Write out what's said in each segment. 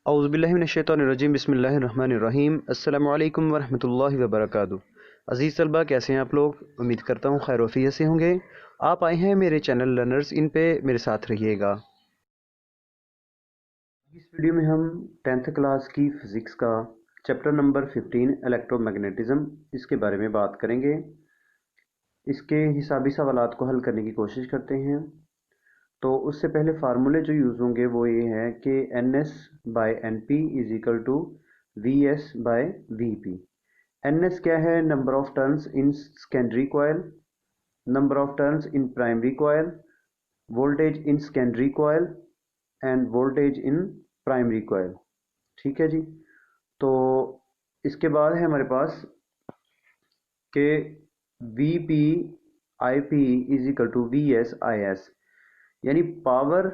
औज़ुबिल्लाहि मिनश्शैतानिर्रजीम बिस्मिल्लाहिर्रहमानिर्रहीम अस्सलामु अलैकुम वरहमतुल्लाहि वबरकातुहू। अज़ीज़ तलबा, कैसे हैं आप लोग? उम्मीद करता हूँ खैर वफ़ियत से होंगे। आप आए हैं मेरे चैनल लर्नर्स इन पे, मेरे साथ रहिएगा। इस वीडियो में हम 10th क्लास की फ़िज़िक्स का चैप्टर नंबर 15 इलेक्ट्रोमैग्नेटिज़्म, इसके बारे में बात करेंगे। इसके हिसाबी सवालात को हल करने की कोशिश करते हैं। तो उससे पहले फार्मूले जो यूज़ होंगे वो ये है कि N S by N P is equal to V S by V P. N S क्या है? Number of turns in secondary coil, number of turns in primary coil, voltage in secondary coil and voltage in primary coil. ठीक है जी। तो इसके बाद है हमारे पास कि V P I P is equal to V S I S, यानी पावर,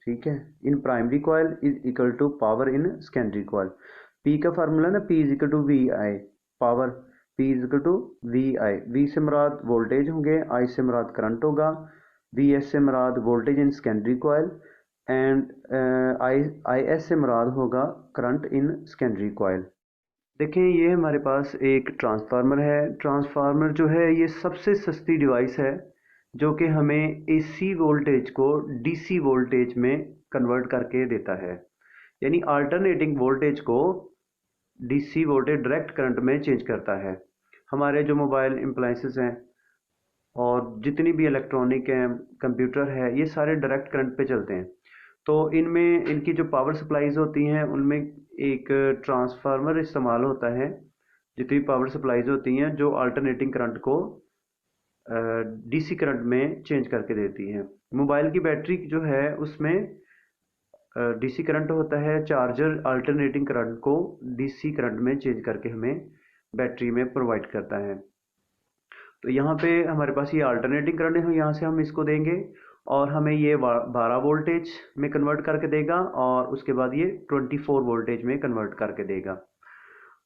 ठीक है, in primary coil is equal to power in secondary coil. P का फार्मूला ना, P is equal to V I power, P is equal to V I. V से मुराद voltage होंगे, I से मुराद करंट होगा, वी एस से मुराद voltage in secondary coil and I S से मुराद होगा करंट इन सेकेंडरी कॉयल। देखें, ये हमारे पास एक ट्रांसफार्मर है। ट्रांसफार्मर जो है ये सबसे सस्ती डिवाइस है जो कि हमें एसी वोल्टेज को डीसी वोल्टेज में कन्वर्ट करके देता है, यानी अल्टरनेटिंग वोल्टेज को डीसी वोल्टेज डायरेक्ट करंट में चेंज करता है। हमारे जो मोबाइल अप्लायंसेस हैं और जितनी भी इलेक्ट्रॉनिक हैं, कंप्यूटर है, ये सारे डायरेक्ट करंट पे चलते हैं। तो इनमें इनकी जो पावर सप्लाईज होती हैं उनमें एक ट्रांसफार्मर इस्तेमाल होता है। जितनी पावर सप्लाईज होती हैं जो अल्टरनेटिंग करंट को डीसी करंट में चेंज करके देती हैं। मोबाइल की बैटरी जो है उसमें डीसी करंट होता है, चार्जर अल्टरनेटिंग करंट को डीसी करंट में चेंज करके हमें बैटरी में प्रोवाइड करता है। तो यहाँ पे हमारे पास ये अल्टरनेटिंग करंट है, यहाँ से हम इसको देंगे और हमें ये 12 वोल्टेज में कन्वर्ट करके देगा और उसके बाद ये 24 वोल्टेज में कन्वर्ट करके देगा।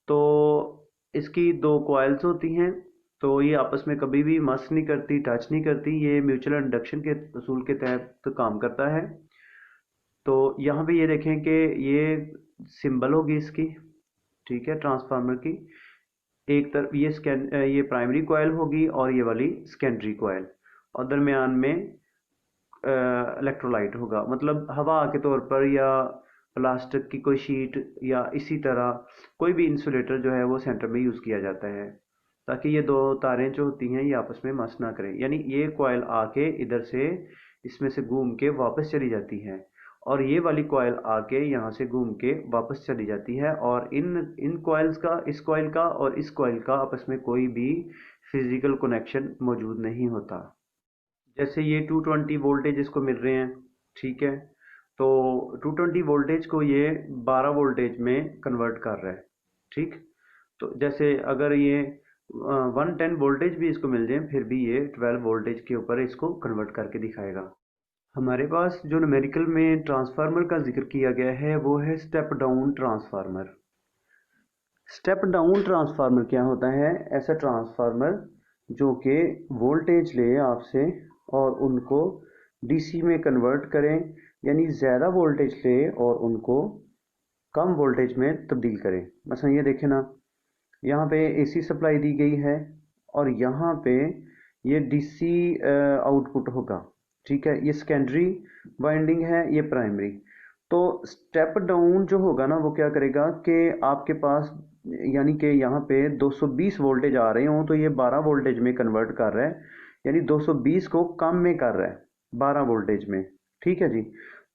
तो इसकी दो कॉइल्स होती हैं, तो ये आपस में कभी भी मस नहीं करती, टच नहीं करती। ये म्यूचुअल इंडक्शन के उसूल के तहत तो काम करता है। तो यहाँ पे ये देखें कि ये सिंबल होगी इसकी, ठीक है, ट्रांसफार्मर की। एक तरफ ये प्राइमरी कॉयल होगी और ये वाली सेकेंडरी कॉयल, और दरमियान में इलेक्ट्रोलाइट होगा, मतलब हवा के तौर पर, या प्लास्टिक की कोई शीट, या इसी तरह कोई भी इंसुलेटर जो है वो सेंटर में यूज़ किया जाता है ताकि ये दो तारें जो होती हैं ये आपस में मस ना करें। यानी ये कॉयल आके इधर से इसमें से घूम के वापस चली जाती है और ये वाली कॉयल आके यहाँ से घूम के वापस चली जाती है, और इन इन कॉइल्स का, इस कॉइल का और इस कॉइल का आपस में कोई भी फिजिकल कनेक्शन मौजूद नहीं होता। जैसे ये 220 वोल्टेज इसको मिल रहे हैं, ठीक है, तो 220 वोल्टेज को ये 12 वोल्टेज में कन्वर्ट कर रहा है। ठीक, तो जैसे अगर ये 110 वोल्टेज भी इसको मिल जाए फिर भी ये 12 वोल्टेज के ऊपर इसको कन्वर्ट करके दिखाएगा। हमारे पास जो न्यूमेरिकल में ट्रांसफार्मर का जिक्र किया गया है वो है step down transformer. Step down transformer क्या होता है? ऐसा ट्रांसफार्मर जो कि वोल्टेज ले आपसे और उनको डीसी में कन्वर्ट करें, यानी ज़्यादा वोल्टेज ले और उनको कम वोल्टेज में तब्दील करें। मसलन ये देखें ना, यहाँ पे एसी सप्लाई दी गई है और यहाँ पे ये डीसी आउटपुट होगा, ठीक है। ये सेकेंडरी वाइंडिंग है, ये प्राइमरी। तो स्टेप डाउन जो होगा ना वो क्या करेगा कि आपके पास, यानी कि यहाँ पे 220 वोल्टेज आ रहे हों तो ये 12 वोल्टेज में कन्वर्ट कर रहा है, यानी 220 को कम में कर रहा है 12 वोल्टेज में। ठीक है जी।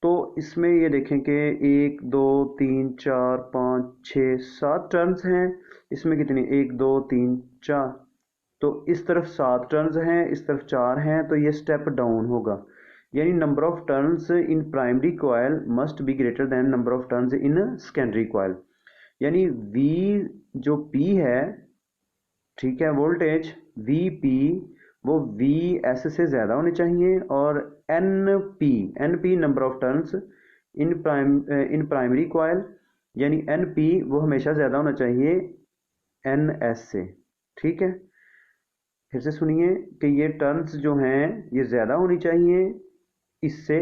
तो इसमें ये देखें कि 1 2 3 4 5 6 7 टर्न्स हैं। इसमें कितनी? 1 2 3 4। तो इस तरफ 7 टर्न्स हैं, इस तरफ 4 हैं, तो ये स्टेप डाउन होगा। यानी number of turns in primary coil must be greater than number of turns in secondary coil. यानी V जो P है, ठीक है, वोल्टेज VP वो VS से ज़्यादा होने चाहिए, और NP number of turns in primary coil, यानी NP वो हमेशा ज़्यादा होना चाहिए NS से। ठीक है, फिर से सुनिए कि ये टर्न्स जो हैं ये ज़्यादा होनी चाहिए इससे,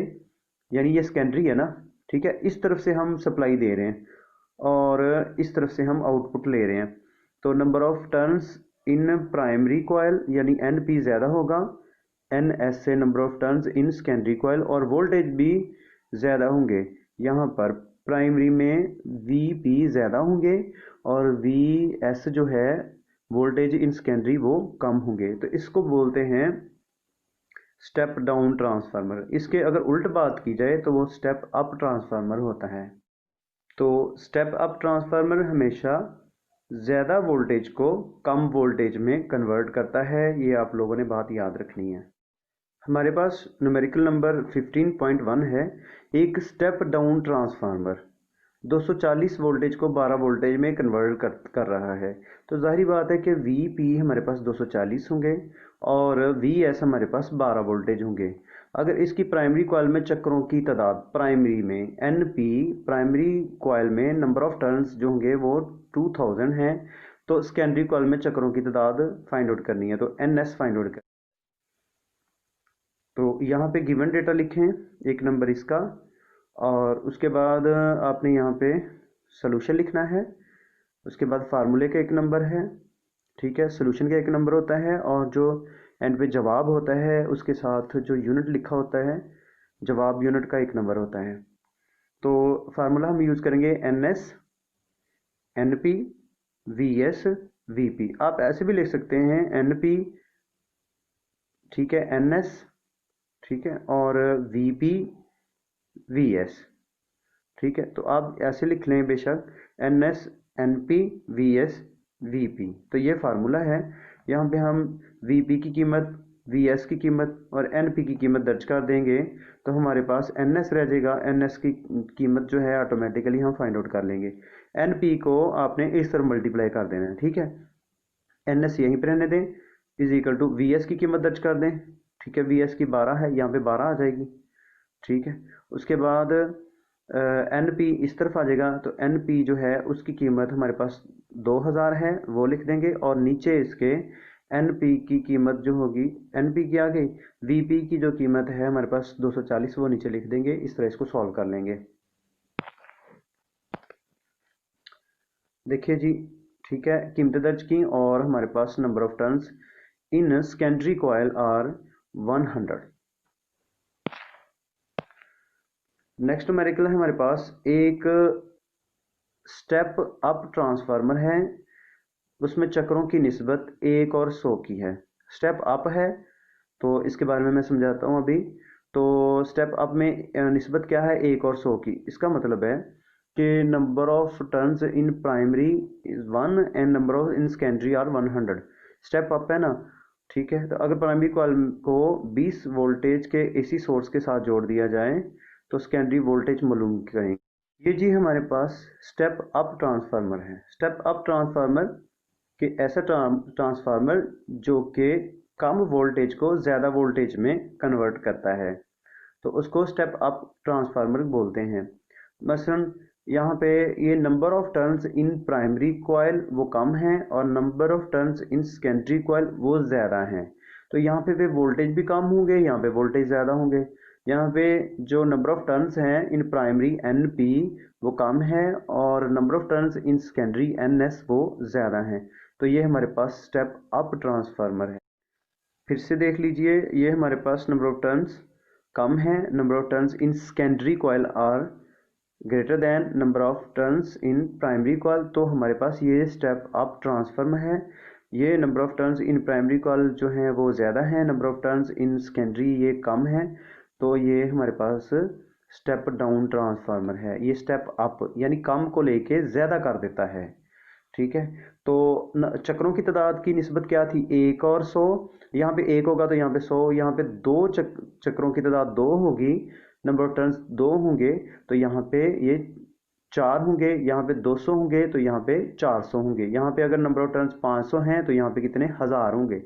यानी ये सेकेंडरी है ना, ठीक है, इस तरफ से हम सप्लाई दे रहे हैं और इस तरफ से हम आउटपुट ले रहे हैं। तो number of turns in primary coil यानी एन पी ज़्यादा होगा एन एस से number of turns in secondary coil, और वोल्टेज भी ज़्यादा होंगे। यहाँ पर प्राइमरी में वी पी ज़्यादा होंगे और वी एस जो है वोल्टेज इन सेकेंडरी वो कम होंगे। तो इसको बोलते हैं स्टेप डाउन ट्रांसफार्मर। इसके अगर उल्ट बात की जाए तो वो स्टेप अप ट्रांसफार्मर होता है। तो स्टेप अप ट्रांसफार्मर हमेशा ज़्यादा वोल्टेज को कम वोल्टेज में कन्वर्ट करता है, ये आप लोगों ने बात याद रखनी है। हमारे पास न्यूमेरिकल नंबर 15.1 है, एक स्टेप डाउन ट्रांसफार्मर 240 वोल्टेज को 12 वोल्टेज में कन्वर्ट कर रहा है। तो जाहिर बात है कि वी पी हमारे पास 240 होंगे और वी एस हमारे पास 12 वोल्टेज होंगे। अगर इसकी प्राइमरी कॉइल में चक्रों की तादाद प्राइमरी में एन पी, प्राइमरी कॉइल में नंबर ऑफ टर्न्स जो होंगे वो 2000 हैं, तो सेकेंडरी कॉइल में चक्रों की तादाद फाइंड आउट करनी है, तो एन एस फाइंड आउट कर। तो यहाँ पे गिवन डेटा लिखें, एक नंबर इसका, और उसके बाद आपने यहाँ पे सोल्यूशन लिखना है। उसके बाद फार्मूले का एक नंबर है, ठीक है, सोल्यूशन का एक नंबर होता है, और जो एंड पे जवाब होता है उसके साथ जो यूनिट लिखा होता है जवाब यूनिट का एक नंबर होता है। तो फार्मूला हम यूज़ करेंगे N S N P V S V P. आप ऐसे भी लिख सकते हैं एन पी, ठीक है, एन एस, ठीक है, और वी पी वी एस, ठीक है। तो आप ऐसे लिख लें बेशक N S N P V S V P. तो ये फार्मूला है। यहाँ पे हम वी पी की कीमत, वी एस की कीमत और एन पी की कीमत दर्ज कर देंगे, तो हमारे पास एन एस रह जाएगा। एन एस की कीमत जो है ऑटोमेटिकली हम फाइंड आउट कर लेंगे। एन पी को आपने इस तरह मल्टीप्लाई कर देना है, ठीक है। एन एस यहीं पर रहने दें, is equal to V S की कीमत दर्ज कर दें, ठीक है। वी एस की 12 है, यहाँ पे 12 आ जाएगी, ठीक है। उसके बाद एन पी इस तरफ आ जाएगा, तो एन पी जो है उसकी कीमत हमारे पास 2000 है, वो लिख देंगे, और नीचे इसके एन पी की कीमत जो होगी, एन पी की आ गई, वी पी की जो कीमत है हमारे पास 240, वो नीचे लिख देंगे। इस तरह इसको सॉल्व कर लेंगे। देखिए जी, ठीक है, कीमतें दर्ज की और हमारे पास number of turns in secondary coil are 100। Next numerical है हमारे पास एक स्टेप अप ट्रांसफार्मर है, उसमें चक्रों की निस्बत 1 और 100 की है। स्टेप अप है तो इसके बारे में मैं समझाता हूँ अभी। तो स्टेप अप में निस्बत क्या है, 1 और 100 की। इसका मतलब है कि number of turns in primary is 1 and number of in secondary are 100। Step up है ना, ठीक है। तो अगर प्राइमरी कॉइल को 20 वोल्टेज के एसी सोर्स के साथ जोड़ दिया जाए तो सेकेंडरी वोल्टेज मालूम करें। ये जी हमारे पास स्टेप अप ट्रांसफार्मर है। स्टेप अप ट्रांसफार्मर कि ऐसा ट्रांसफार्मर जो कि कम वोल्टेज को ज़्यादा वोल्टेज में कन्वर्ट करता है, तो उसको स्टेप अप ट्रांसफार्मर बोलते हैं। मसलन यहाँ पे ये number of turns in primary coil वो कम है और number of turns in secondary coil वो ज़्यादा हैं। तो यहाँ पे वे वोल्टेज भी कम होंगे, यहाँ पे वोल्टेज ज़्यादा होंगे। यहाँ पे जो नंबर ऑफ टर्न्स हैं इन प्राइमरी एन पी वो कम है और number of turns in secondary N S वो ज़्यादा हैं। तो ये हमारे पास स्टेप अप ट्रांसफार्मर है। फिर से देख लीजिए, ये हमारे पास नंबर ऑफ टर्न्स कम है, number of turns in secondary coil are greater than number of turns in primary coil. तो हमारे पास ये स्टेप अप ट्रांसफार्मर है। ये number of turns in primary coil जो हैं वो ज़्यादा हैं, number of turns in secondary ये कम है। तो ये हमारे पास स्टेप डाउन ट्रांसफार्मर है। ये स्टेप अप यानी कम को लेके ज़्यादा कर देता है, ठीक है। तो चक्रों की तादाद की निस्बत क्या थी, 1 और 100। यहाँ पे 1 होगा तो यहाँ पे 100, यहाँ पे दो चक्रों की तादाद 2 होगी, नंबर ऑफ टर्न्स 2 होंगे, तो यहाँ पे ये 4 होंगे, यहाँ पे 200 होंगे, तो यहाँ पे 400 होंगे। यहाँ पे अगर नंबर ऑफ टर्न्स 500 हैं तो यहाँ पे कितने 1000 होंगे,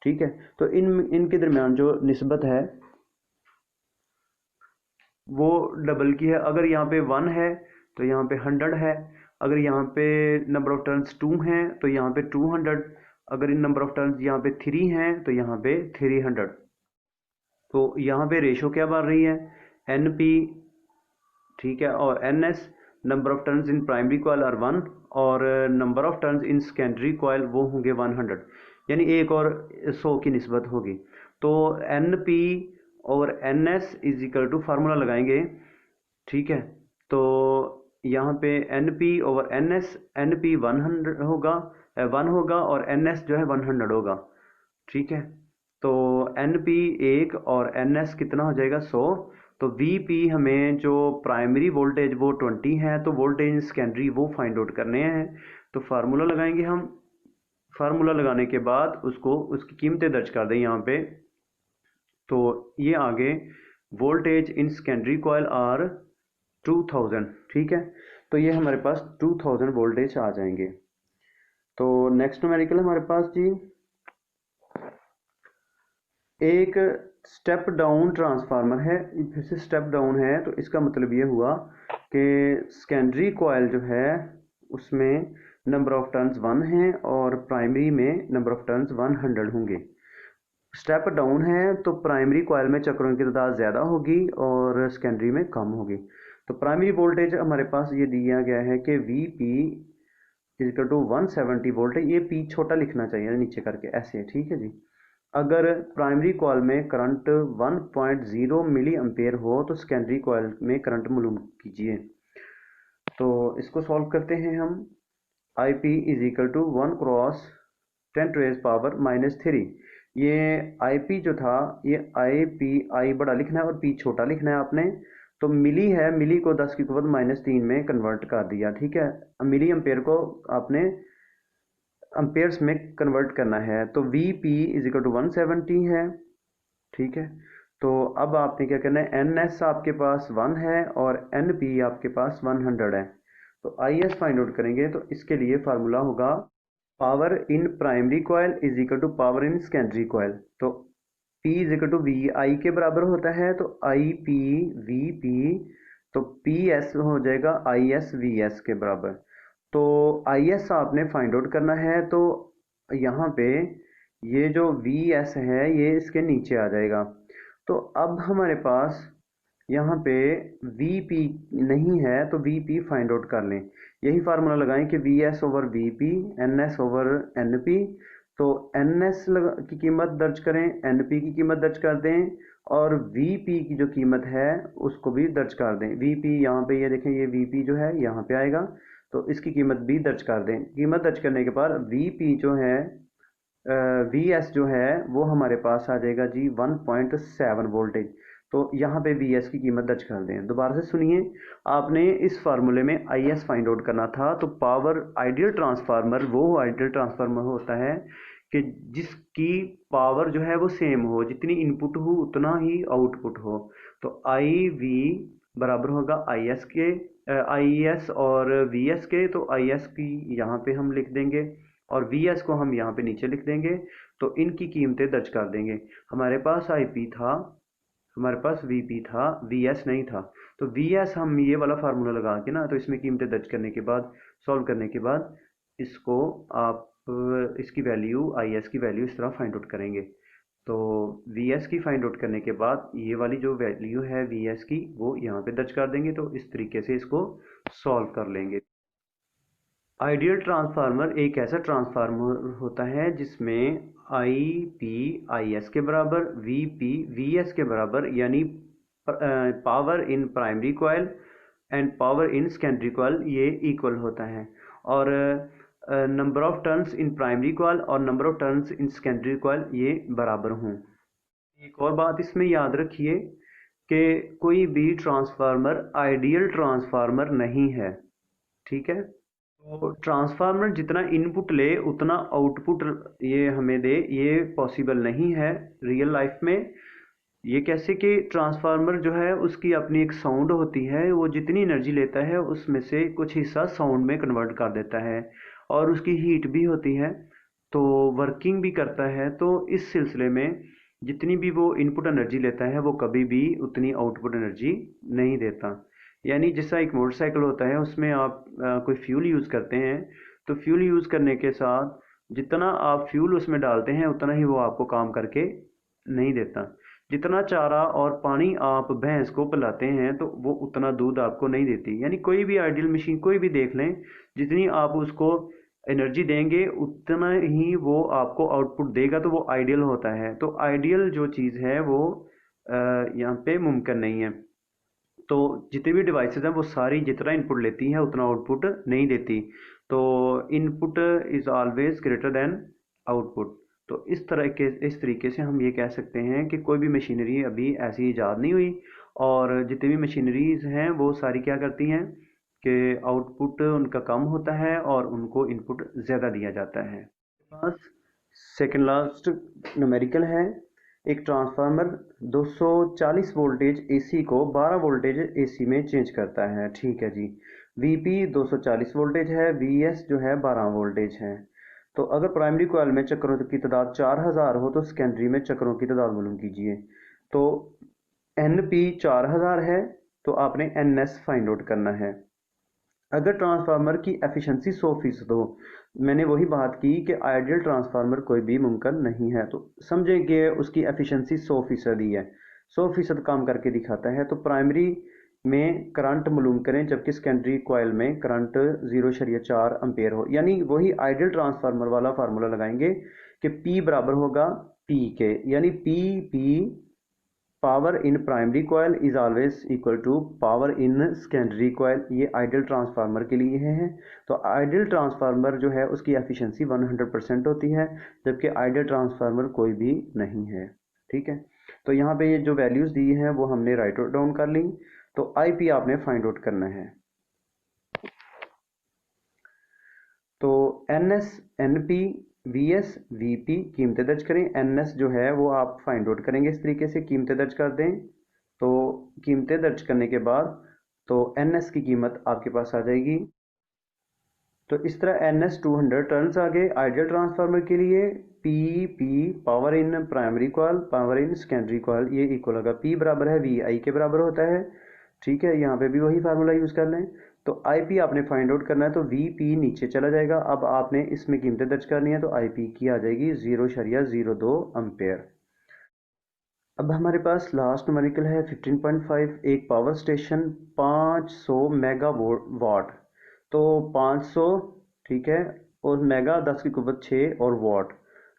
ठीक है। तो इनके दरमियान जो निस्बत है वो डबल की है। अगर यहाँ पे 1 है तो यहाँ पे 100 है, अगर यहाँ पे नंबर ऑफ टर्न्स 2 हैं तो यहाँ पे 200, अगर इन नंबर ऑफ टर्न्स यहाँ पे 3 हैं तो यहाँ पे 300। तो यहाँ पे रेशो क्या बन रही है, एन पी ठीक है, और NS number of turns in primary coil are 1 और number of turns in secondary coil वो होंगे 100, यानी एक और 100 की निस्बत होगी। तो NP और NS is equal to formula लगाएंगे, ठीक है। तो यहाँ पे NP ओवर NS, NP 100 होगा, 1 होगा और NS जो है 100 होगा, ठीक है। तो NP 1 और NS कितना हो जाएगा 100। तो VP हमें जो प्राइमरी वोल्टेज वो 20 है, तो वोल्टेज सेकेंडरी वो फाइंड आउट करने हैं। तो फार्मूला लगाएंगे हम, फार्मूला लगाने के बाद उसको उसकी कीमतें दर्ज कर दें यहाँ पे। तो ये आगे voltage in secondary coil are 2000, ठीक है। तो ये हमारे पास 2000 वोल्टेज आ जाएंगे। तो नेक्स्ट न्यूमेरिकल हमारे पास जी एक स्टेप डाउन ट्रांसफार्मर है, फिर से स्टेप डाउन है, तो इसका मतलब ये हुआ कि सेकेंडरी कॉइल जो है उसमें नंबर ऑफ टर्न्स 1 हैं और प्राइमरी में नंबर ऑफ टर्न्स 100 होंगे। स्टेप डाउन है तो प्राइमरी कॉइल में चक्रों की तादाद ज़्यादा होगी और सेकेंडरी में कम होगी। तो प्राइमरी वोल्टेज हमारे पास ये दिया गया है कि VP इक्वल टू 170 वोल्ट है। ये P छोटा लिखना चाहिए नीचे करके ऐसे, ठीक है जी। अगर प्राइमरी कॉइल में करंट 1.0 मिली एम्पेयर हो तो सेकेंडरी कॉइल में करंट मालूम कीजिए। तो इसको सॉल्व करते हैं हम। IP is equal to 1 cross 10 to raise power -3। ये IP जो था ये IP I बड़ा लिखना है और P छोटा लिखना है आपने। तो मिली है, मिली को 10 की कुवत -3 में कन्वर्ट कर दिया, ठीक है। मिली एम्पेयर को आपने एम्पेयर्स में कन्वर्ट करना है। तो VP इज इक्वल टू 170 है, ठीक है। तो अब आपने क्या करना है, NS आपके पास 1 है और NP आपके पास 100 है। तो IS फाइंड आउट करेंगे, तो इसके लिए फार्मूला होगा power in primary coil is equal to power in secondary coil. तो P is equal to VI के बराबर होता है, तो IP VP, तो PS हो जाएगा IS VS के बराबर। तो IS आपने फाइंड आउट करना है, तो यहाँ पे ये जो VS है ये इसके नीचे आ जाएगा। तो अब हमारे पास यहाँ पे VP नहीं है, तो VP फाइंड आउट कर लें। यही फार्मूला लगाएं कि VS over VP, NS over NP। तो NS की कीमत दर्ज करें, NP की कीमत दर्ज कर दें और VP की जो कीमत है उसको भी दर्ज कर दें। VP यहाँ पे ये देखें, ये VP जो है यहाँ पे आएगा, तो इसकी कीमत भी दर्ज कर दें। कीमत दर्ज करने के बाद VP जो है VS जो है वो हमारे पास आ जाएगा जी 1.7 वोल्टेज। तो यहाँ पे VS की कीमत दर्ज कर दें। दोबारा से सुनिए, आपने इस फार्मूले में IS फाइंड आउट करना था। तो पावर आइडियल ट्रांसफार्मर वो आइडियल ट्रांसफार्मर होता है कि जिसकी पावर जो है वो सेम हो, जितनी इनपुट हो उतना ही आउटपुट हो। तो IV बराबर होगा IS के, IS और VS के। तो IS की यहाँ पे हम लिख देंगे और VS को हम यहाँ पे नीचे लिख देंगे। तो इनकी कीमतें दर्ज कर देंगे। हमारे पास IP था, हमारे पास VP था, VS नहीं था। तो VS हम ये वाला फार्मूला लगा के ना, तो इसमें कीमतें दर्ज करने के बाद, सॉल्व करने के बाद इसको आप इसकी वैल्यू, IS की वैल्यू इस तरह फाइंड आउट करेंगे। तो VS की फाइंड आउट करने के बाद ये वाली जो वैल्यू है VS की वो यहाँ पे दर्ज कर देंगे। तो इस तरीके से इसको सॉल्व कर लेंगे। आइडियल ट्रांसफार्मर एक ऐसा ट्रांसफार्मर होता है जिसमें IP IS के बराबर, VP VS के बराबर, यानी power in primary coil and power in secondary coil ये इक्वल होता है। और number of turns in primary coil और number of turns in secondary coil ये बराबर हों। एक और बात इसमें याद रखिए कि कोई भी ट्रांसफार्मर आइडियल ट्रांसफार्मर नहीं है, ठीक है। तो ट्रांसफार्मर जितना इनपुट ले उतना आउटपुट ये हमें दे, ये पॉसिबल नहीं है रियल लाइफ में। ये कैसे कि ट्रांसफार्मर जो है उसकी अपनी एक साउंड होती है, वो जितनी एनर्जी लेता है उसमें से कुछ हिस्सा साउंड में कन्वर्ट कर देता है और उसकी हीट भी होती है, तो वर्किंग भी करता है। तो इस सिलसिले में जितनी भी वो इनपुट एनर्जी लेता है वो कभी भी उतनी आउटपुट एनर्जी नहीं देता। यानी जैसा एक मोटरसाइकिल होता है उसमें आप कोई फ्यूल यूज़ करते हैं, तो फ्यूल यूज़ करने के साथ जितना आप फ्यूल उसमें डालते हैं उतना ही वो आपको काम करके नहीं देता। जितना चारा और पानी आप भैंस को पिलाते हैं तो वो उतना दूध आपको नहीं देती। यानी कोई भी आइडियल मशीन कोई भी देख लें, जितनी आप उसको एनर्जी देंगे उतना ही वो आपको आउटपुट देगा, तो वो आइडियल होता है। तो आइडियल जो चीज़ है वो यहाँ पे मुमकिन नहीं है। तो जितनी भी डिवाइसेस हैं वो सारी जितना इनपुट लेती हैं उतना आउटपुट नहीं देती। तो input is always greater than output. तो इस तरीके से हम ये कह सकते हैं कि कोई भी मशीनरी अभी ऐसी ईजाद नहीं हुई, और जितनी भी मशीनरीज हैं वो सारी क्या करती हैं कि आउटपुट उनका कम होता है और उनको इनपुट ज़्यादा दिया जाता है। पास सेकेंड लास्ट न्यूमेरिकल है। एक ट्रांसफार्मर 240 वोल्टेज एसी को 12 वोल्टेज एसी में चेंज करता है। ठीक है जी। वीपी 240 वोल्टेज है, वीएस जो है 12 वोल्टेज है। तो अगर प्राइमरी कॉइल में चक्रों की तादाद 4000 हो तो सेकेंडरी में चक्रों की तादाद मालूम कीजिए। तो एन पी 4000 है तो आपने एन एस फाइंड आउट करना है। अगर ट्रांसफार्मर की एफिशिएंसी 100% हो, मैंने वही बात की कि आइडियल ट्रांसफार्मर कोई भी मुमकिन नहीं है, तो समझें कि उसकी एफिशिएंसी 100% ही है, 100% काम करके दिखाता है। तो प्राइमरी में करंट मालूम करें, जबकि सेकेंडरी कॉइल में करंट 0.4 एम्पेयर हो। यानी वही आइडियल ट्रांसफार्मर वाला फार्मूला लगाएंगे कि P बराबर होगा P के, यानी P power in primary coil is always equal to power in secondary coil. ये आइडियल ट्रांसफार्मर के लिए है। तो आइडियल ट्रांसफार्मर जो है उसकी एफिशिएंसी 100% होती है, जबकि आइडियल ट्रांसफार्मर कोई भी नहीं है। ठीक है। तो यहाँ पे ये जो वैल्यूज दी हैं वो हमने राइट डाउन कर ली। तो आईपी आपने फाइंड आउट करना है। तो N S, N P, V S, V P कीमतें दर्ज करें। एन एस जो है वो आप फाइंड आउट करेंगे इस तरीके से, कीमतें दर्ज कर दें। तो कीमतें दर्ज करने के बाद तो एन एस की कीमत आपके पास आ जाएगी। तो इस तरह एन एस 200 टर्न्स आ गए आइडियल ट्रांसफार्मर के लिए। P P power in primary coil, power in secondary coil, ये इक्वल होगा पी बराबर है वी आई के बराबर होता है। ठीक है, यहाँ पे भी वही फार्मूला यूज कर लें। तो आई पी आपने फाइंड आउट करना है, तो वी पी नीचे चला जाएगा। अब आपने इसमें कीमतें दर्ज करनी है, तो आई पी की आ जाएगी 0.02 एम्पेयर। अब हमारे पास लास्ट न्यूमेरिकल है 15.5। एक पावर स्टेशन 500 मेगा वाट। तो 500, ठीक है, और मेगा 10 की कुव्वत 6 और वाट।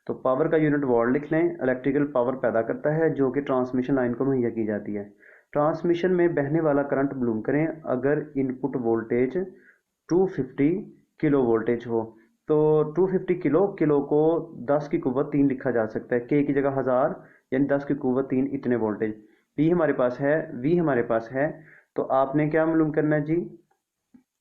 तो पावर का यूनिट वाट लिख लें। इलेक्ट्रिकल पावर पैदा करता है जो कि ट्रांसमिशन लाइन को मुहैया की जाती है। ट्रांसमिशन में बहने वाला करंट मालूम करें अगर इनपुट वोल्टेज 250 किलो वोल्टेज हो। तो 250 किलो, किलो को 10 की कुव्वत 3 लिखा जा सकता है, के की जगह 1000, यानी 10 की कुव्वत 3 इतने वोल्टेज। पी हमारे पास है, वी हमारे पास है। तो आपने क्या मालूम करना है जी,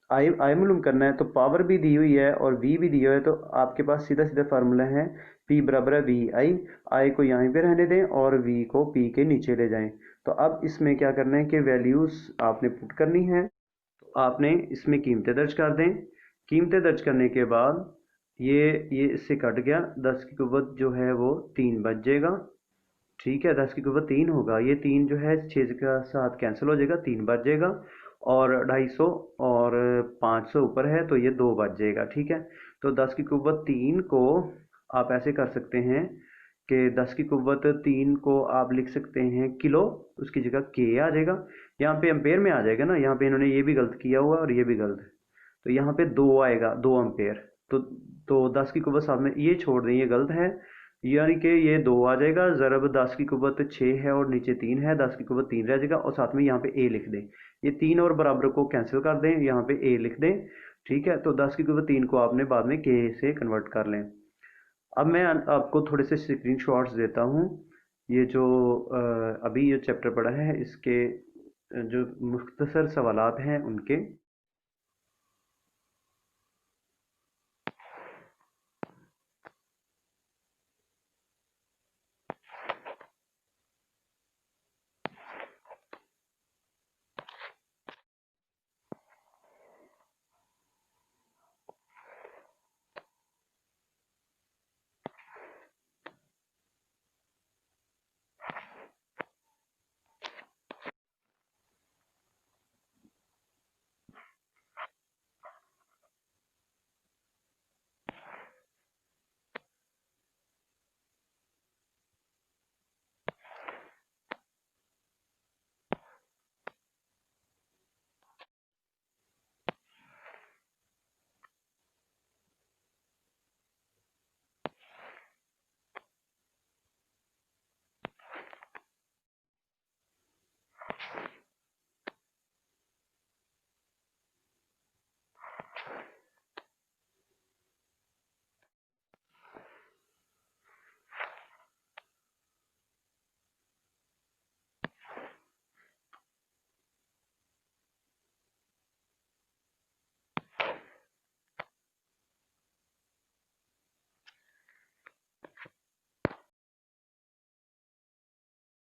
आई आई मालूम करना है। तो पावर भी दी हुई है और वी भी दिया हुआ है, तो आपके पास सीधा सीधा फार्मूला है पी बराबर है वी आई। आई को यहाँ पे रहने दें और वी को पी के नीचे ले जाएं। तो अब इसमें क्या करना है कि वैल्यूज आपने पुट करनी है। तो आपने इसमें कीमतें दर्ज कर दें। कीमतें दर्ज करने के बाद ये इससे कट गया, 10 की कुव्वत जो है वो 3 बच जाएगा। ठीक है, 10 की कुव्वत 3 होगा, ये 3 जो है 6 का साथ कैंसिल हो जाएगा, 3 बच जाएगा। और 250 और 500 ऊपर है तो ये 2 बच जाएगा। ठीक है। तो 10 की कुव्वत 3 को आप ऐसे कर सकते हैं कि 10 की कुव्वत 3 को आप लिख सकते हैं किलो, उसकी जगह के आ जाएगा। यहाँ पे एम्पेयर में आ जाएगा ना, यहाँ पे इन्होंने ये भी गलत किया हुआ और ये भी गलत है। तो यहाँ पे 2 आएगा, 2 एम्पेयर। तो 10 की कुव्वत साथ में ये छोड़ दें, ये गलत है, यानी कि ये 2 आ जाएगा। ज़रब 10 की कुव्वत 6 है और नीचे 3 है, 10 की कुव्वत 3 रह जाएगा और साथ में यहाँ पे ए लिख दें। ये 3 और बराबर को कैंसिल कर दें, यहाँ पे ए लिख दें। ठीक है। तो 10 की कुव्वत 3 को आपने बाद में के से कन्वर्ट कर लें। अब मैं आपको थोड़े से स्क्रीन शॉट्स देता हूँ। ये जो अभी ये चैप्टर पढ़ा है इसके जो मुख्तसर सवालात हैं उनके।